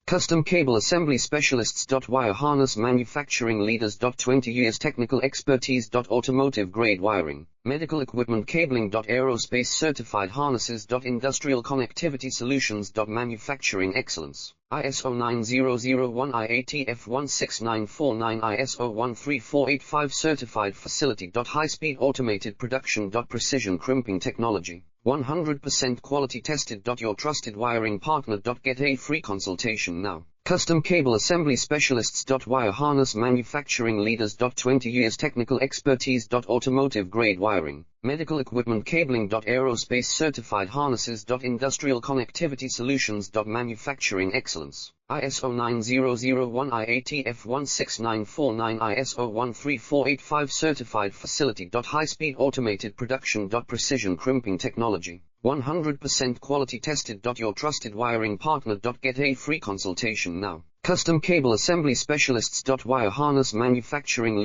Custom Cable Assembly Specialists. Wire Harness Manufacturing Leaders. 20 years technical expertise. Automotive grade wiring, medical equipment cabling. Aerospace certified harnesses. Industrial connectivity solutions. Manufacturing excellence. ISO 9001 IATF 16949 ISO 13485 certified facility. High-speed automated production. Precision crimping technology. 100% quality tested. Your trusted wiring partner. Get a free consultation now. Custom Cable Assembly Specialists. Wire Harness Manufacturing Leaders. 20 years technical expertise. Automotive grade wiring, medical equipment cabling. Aerospace certified harnesses. Industrial connectivity solutions. Manufacturing excellence. ISO 9001 IATF 16949 ISO 13485 certified facility. High-speed automated production. Precision crimping technology. 100% quality tested. Your trusted wiring partner. Get a free consultation now. Custom Cable Assembly Specialists. Wire Harness Manufacturing Leaders.